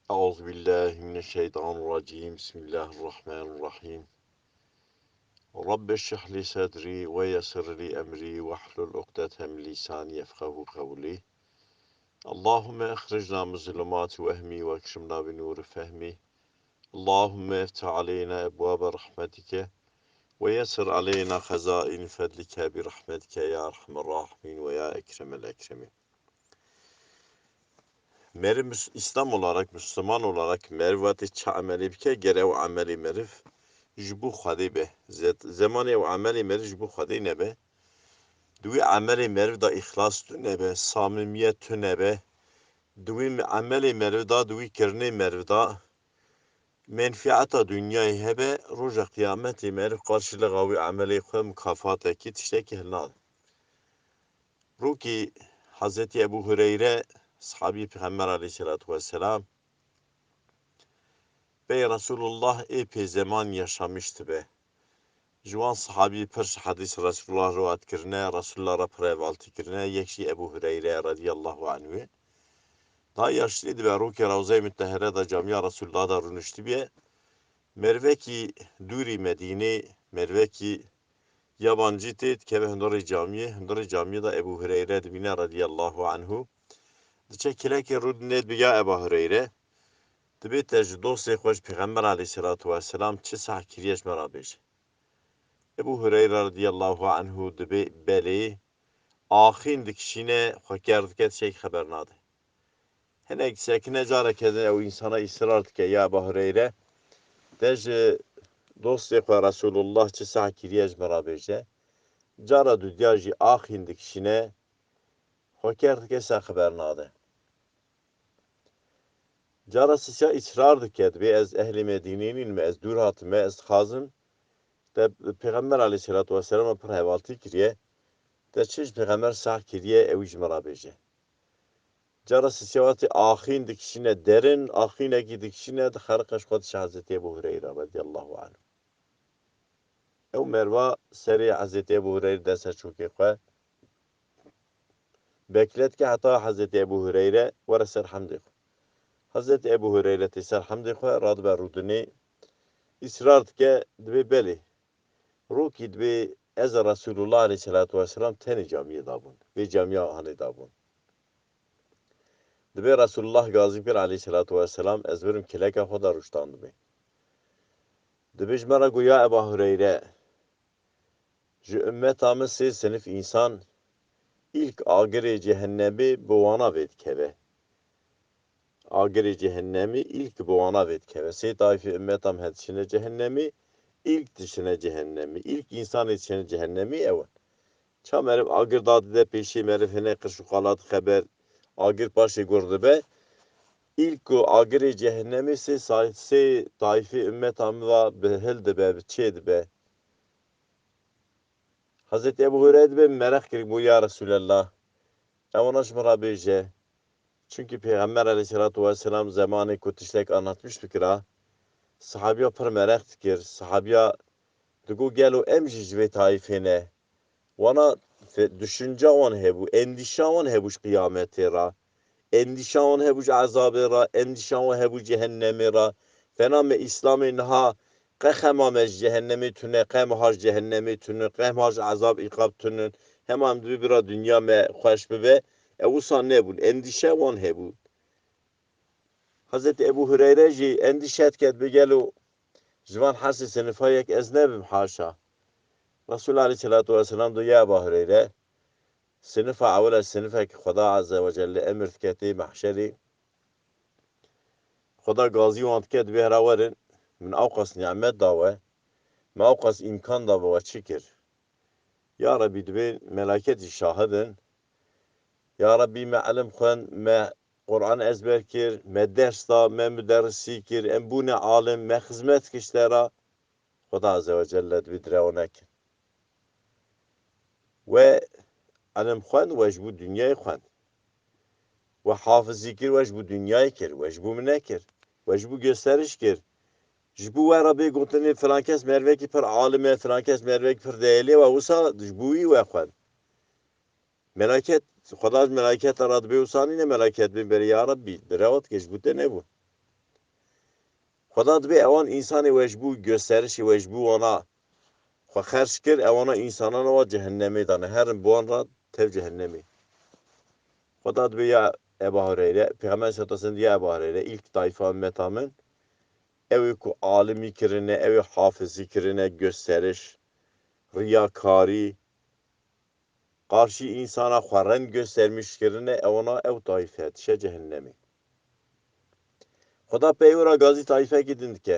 Euzubillahimineşşeytanirracim. Bismillahirrahmanirrahim. Rabbi şrah sadri ve yessir li emri ve hlul ukdeten min lisani yefkahu kavli. Allahümme ehrijna min zulumati vehmi ve ekrimna bi nuri fehmi. Allahümme eftih aleyna ebvabe rahmetike ve yessir aleyna hazain fedlike bi rahmetike ya erhamer rahimin ve ya ekremel ekremin. Meri İslam olarak, Müslüman olarak mervati çi ameli bike gerev ameli merif ji bo Xwedê be. Zemanê ew amelê merî ji bo Xwedê nebe. Di wî amelê meriv da îxlas tune nebe, samimiyet tune nebe. Di wî amelê meriv da, di wî kirinê meriv da menfiata dünyayê hebe, roja kıyametê meriv qarşılığa wî amelê xwe mukafatekî tiştekî hilnad. Rûkî Hazreti Ebu Hureyre, sahabî Peygamber aleyhissalatu vesselam, Bey Resulullah epey zaman yaşamıştı be. Ciwan sahabî pir hadis Resulullah riwayet kirine, Resulullah ra pir hevaltî kirine, yekşî Ebu Hureyre radiyallahu anhü. Daha yaşlıydı ve rûkê Ravza-i Müttehere da camiya Resulullah da rûniştî biye. Mervekî dûrî Medînê, mervekî yabancı têt keve hundarê camiyê da Ebu Hureyre dibîne radiyallahu anhü. Diçe kilekê rû dinê ya Ebu Hureyre. Dibe te ji dostê xwe ji Peygamber aleyhissalatu vesselam çi sah kiriyeş me ra bêje. Ebu Hureyre radiyallahu anhu dibe belê axîn dikişîne xweker dike tişekî xeber nade. Hinek sekine careke ew insana ısrar dike ya Ebu Hureyre de ji dostê xwe Resulullah çi sah kiriye ji me ra bêje. Cara dudiya jî axîn dikişîne xweker dike se xeber nade. Cara sisya ısrar dike dibe ez ehlî Medînênîn me, ez dûr hatime, ez dixwazim de Peygamber aleyhissalatu vesselam pir hevaltî kiriye. De çi Peygamber sah kiriye ew ji me ra bêje. Cara sisyavatê axîn dikişîne derin, axînekî dikişîne di xeriqeş xwe dişe Hazretî Ebu Hureyre radiyallahu anhu. Ew merva serê Hazretî Ebu Hureyre de ser çûkê xwe bekletke heta Hazretî Ebu Hureyre were ser hemdê xwe. Hazretî Ebu Hureyre tê ser hemdê xwe radibe rûdinê ısrar dike dibe belê. Rûkî dibe ez Resulullah aleyhissalatu vesselam tenê camiyê dabûn. Vê camiya hanê dabûn. Dibe Resulullah gazî kir aleyhissalatu vesselam ez birim kileka xwe da rûştan dibe. Dibe ji me re got ya Ebu Hureyre ji ümmeta min sê sinif însan ilk agirê cehennemê bi wana vê dikeve. Agirê cehennemî ilk bi wana vê dikeve. Sê taîfê ümmeta min hedişine cehennemî, ilk dişine cehennemî. İlk insanê dişine cehennemî ew in. Ça meriv agir da dide pêşî meriv hinek qişuqalat xeber agir paşê gur dibe. İlk ku agirê cehennemî sê taîfê ümmeta min va bi hil dibe, bi çê dibe. Hazreti Ebu Hureyre dibe merak kirik bu ya Resulallah. Ev ji me ra bêje. Çünkü Peygamber aleyhissalatu vesselam zamanı ku tiştek anlatmış bikira. Sahabiya pir merak dikir. Sahabiya digo gelo em jî ji vê taîfê ne. Wana düşünce wan hebu, endişa wan hebu ji kıyametê ra. Endişa wan hebu ji azabê ra, endişa wan hebu cehennemê ra. Fena me İslamê niha qehema me ji cehennemê tune, qehma ji cehennemê tune, qehma ji azab iqab tune. Hemam dibe bira dünya me xweş bibe. Ewsa nebûn, endişe wan hebû. Hazreti Ebu Hureyre jî endişe dike bigelo ji van hesî sinifayek ez nebim haşa. Resul aleyhissalatu vesselam diyor ya Ebu Hureyre sınıfa evvela sınıfek Xuda azze ve celle emir diketi mahşeri Xuda gazî wan dike divê hera werin min awqas nimet dawe me awqas imkan dawe ve çikir. Ya Rabbi divê meleketî şahidin. Ya Rabbi me ilim xwen, me Kur'an ezber kir, me ders da, me müderrisî kir, em bûne alim, me xizmet kir işlera. Xuda azze ve celle divê dirêw nekin. Ve ilim xwen ve ji bo dünyayê xwen. Ve hafızî kir ve ji bo dünyayê kir, ve ji bo min nekir. Ve ji bo gösteriş kir. Ji bo we re bê gotinê filan kes mervekî pir alim e, filan kes mervekî pir değerlî ve wisa ji bo wî we xwen. Meleket, Xuda meleket ra dibe wisa nîne meleket bin berî ya Rabbi direwet kir ji bo te nebû. خدا دبی اوان انسانی وجبو gösterişi وجبو ona خو خرج کر اوانا انسانان و جهنمی دانه هر بوان را تف جهنمی خدا دبی یا Ebu Hureyre Peygamber sallallahu diye Ebu Hureyre ilk tayfa ümmetamın evi ku alimi kirine evi hafızı kirine gösteriş riyakari karşı insana xarren göstermiş kirine evana ev tayfa etişe cehennemi خدا پیورا گازی طایفه گیدند که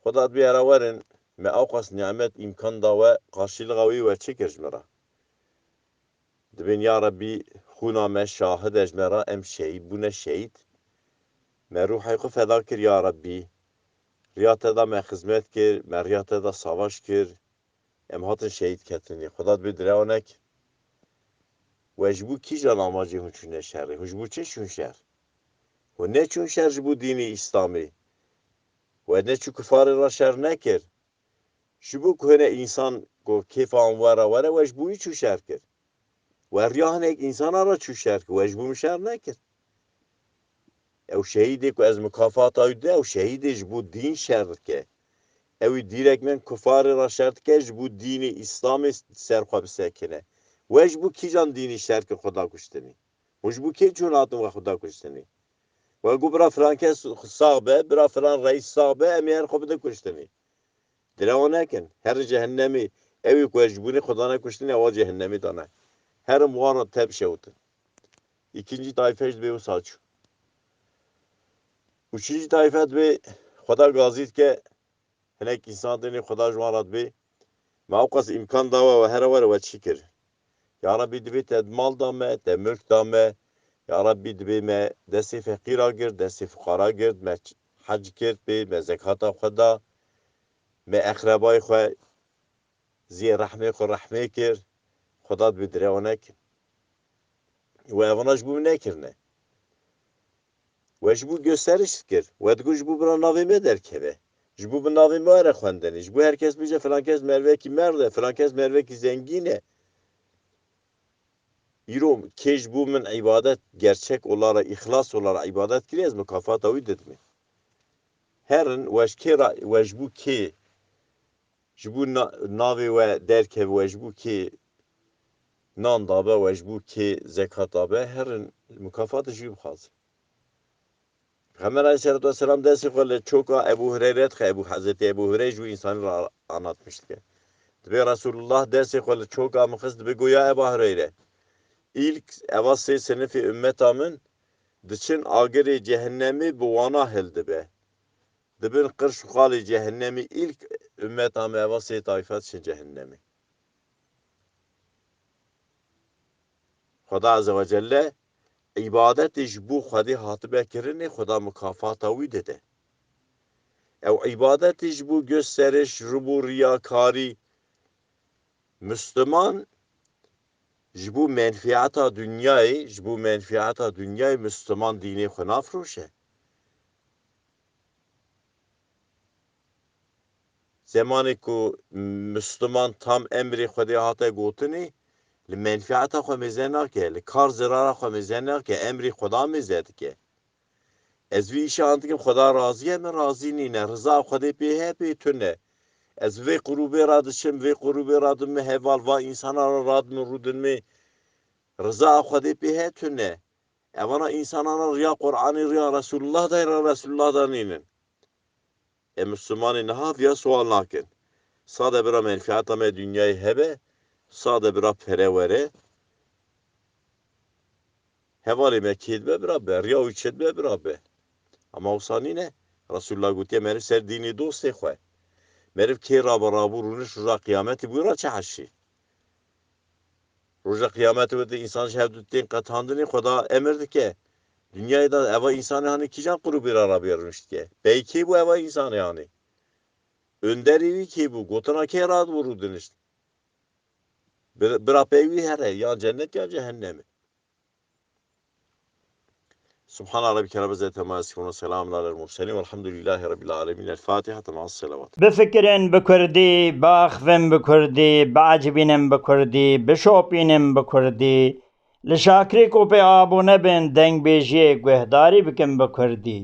خدا بی اراورن me avqas nimet imkan da ve karşılığı ve çekir mera. Dibin ya Rabbi xuna me şahid ejmera em şehit bu ne şehit. Me ruhay ku feda kir ya Rabbi. Riyate da me hizmet kir, me riyate da savaş kir. Em hatın şehit ketini. Xda bi direonek. Vecbu ki can amacı hüçüne şerri. Hücbu çe şun şer. Ve ne çun şer bu dini İslami. Ve ne çu küfarı ra şer nekir. Şubu kuhene insan ko kefan vara vecbuyu çu şer kir. و ریاهنک انسان را چو شر که وجبو مشر نکر او شهیده که از مکافات آیده او شهیده جبو دین شر که او دیرک من کفار را شرط که جبو دین اسلام سرخواب سکنه وجبو کی جان دینی شر که خدا کشتنی وجبو کی چون آتم و خدا کشتنی و گو برا فرانکس صاحبه برا فران رئیس صاحبه امیر خوب ده کشتنی دلوا نکن هر جهنمی اوی که وجبونی خدا نکشتنی او جهنمی دانه her muana teb şevtin. İkinci tayfej be usaç. Üçüncü tayfet be Xuda gazit ke henek insan dini Xuda jwarat be mauqas imkan dava ve her var ve çikir. Ya Rabbi dibe ted mal da me, te mülk da me. Ya Rabbi dibe me desti fakira gir, desti fukara gir, me hac gir be, me zekata Xuda, me akrabay xwe ziye rahme xwe rahme kir. Xuda bi direonek. Ve evana jbu nekirne. Ve jbu gösteriş kir. Ve dgu jbu bira navime derkeve. Jbu bi navime ara xwendeni. Jbu herkes bice filan kes merveki merde, filan kes merveki zengine. İro ke jbu min ibadet gerçek olara, ihlas olara ibadet kiriyez mükafata uydet mi? Herin ve jbu ke jbu navi ve derkeve ve jbu ke nan dabe ve jbu ke zekat dabe herin mükafatı jbu bxaz. Peygamber Aleyhisselatü Vesselam dersi kolle çoka Ebu Hureyre't Hazreti Ebu Hureyre ju insanı anlatmıştı ki. Dibe Resulullah dersi kolle çoka mıkız dibe goya Ebu Hureyre. İlk evası sınıfı ümmetamın dıçın agiri cehennemi bu vana hildi be. Dibin kırş kali cehennemi ilk ümmetamı evası taifat için cehennemi. Xuda Azze ve Celle ibadet bu xwedî hatibe kirinê Xuda mükafata wî dide. Ew ibadet bu gösteriş, rûbû riyakarî Müslüman ji bo menfiata dünyayê Müslüman dînê xwe nafroşe. Zemanê ku Müslüman tam emrê Xwedê hate gotinê li menfiata xwe mêze nake, li kar zirara xwe mêze nake, emrê Xweda mêze dike. Ez vî îşa dikim Xweda razî ye min razî nîne, riza Xwedê pê heye pê tune. Ez vê qurûbê ra diçim, vê qurûbê ra din me heval, va insana ra din rûdin me. Riza Xwedê pê heye tune. Evana insanana riya Qur'anê riya Resulullah da riya Resulullah da nînin. Müslümanê niha viya sual nakin. Sade bira menfiata me dünyayê hebe, sade bira perewere. Hevalê me kêdbe bira be, riya wî çêdbe bira be. Ama wisa ne? Resulullah gotiye meriv ser dînê dostê xwe. Meriv kê rabarabû rûniş roja kıyametê bû ra çi heşî. Roja kıyametê wê de insan ji hev du tên qetandinê Xweda emir dike. Dünyayê da eva insanê hanî kîjan qurûbê ra rabêya rûniş dike? Bey kê bû eva insanê hanî? Önderî wî kê bû? Gotina kê ra bû rûdiniş? Bira pey wî here, ya cennet ya cehennemi. Subhana rabbike rabbil izzati amma yasifun ve selamun alel murselin velhamdülillahi rabbil alamin. El Fatiha ma'as selavat. بفكرن بكردي باخفن بكردي بعجبينن بكردي بشوبينن بكردي لشاكري کو पे आबो नबन दंग बेजिए गुहदारी बिकम बकردी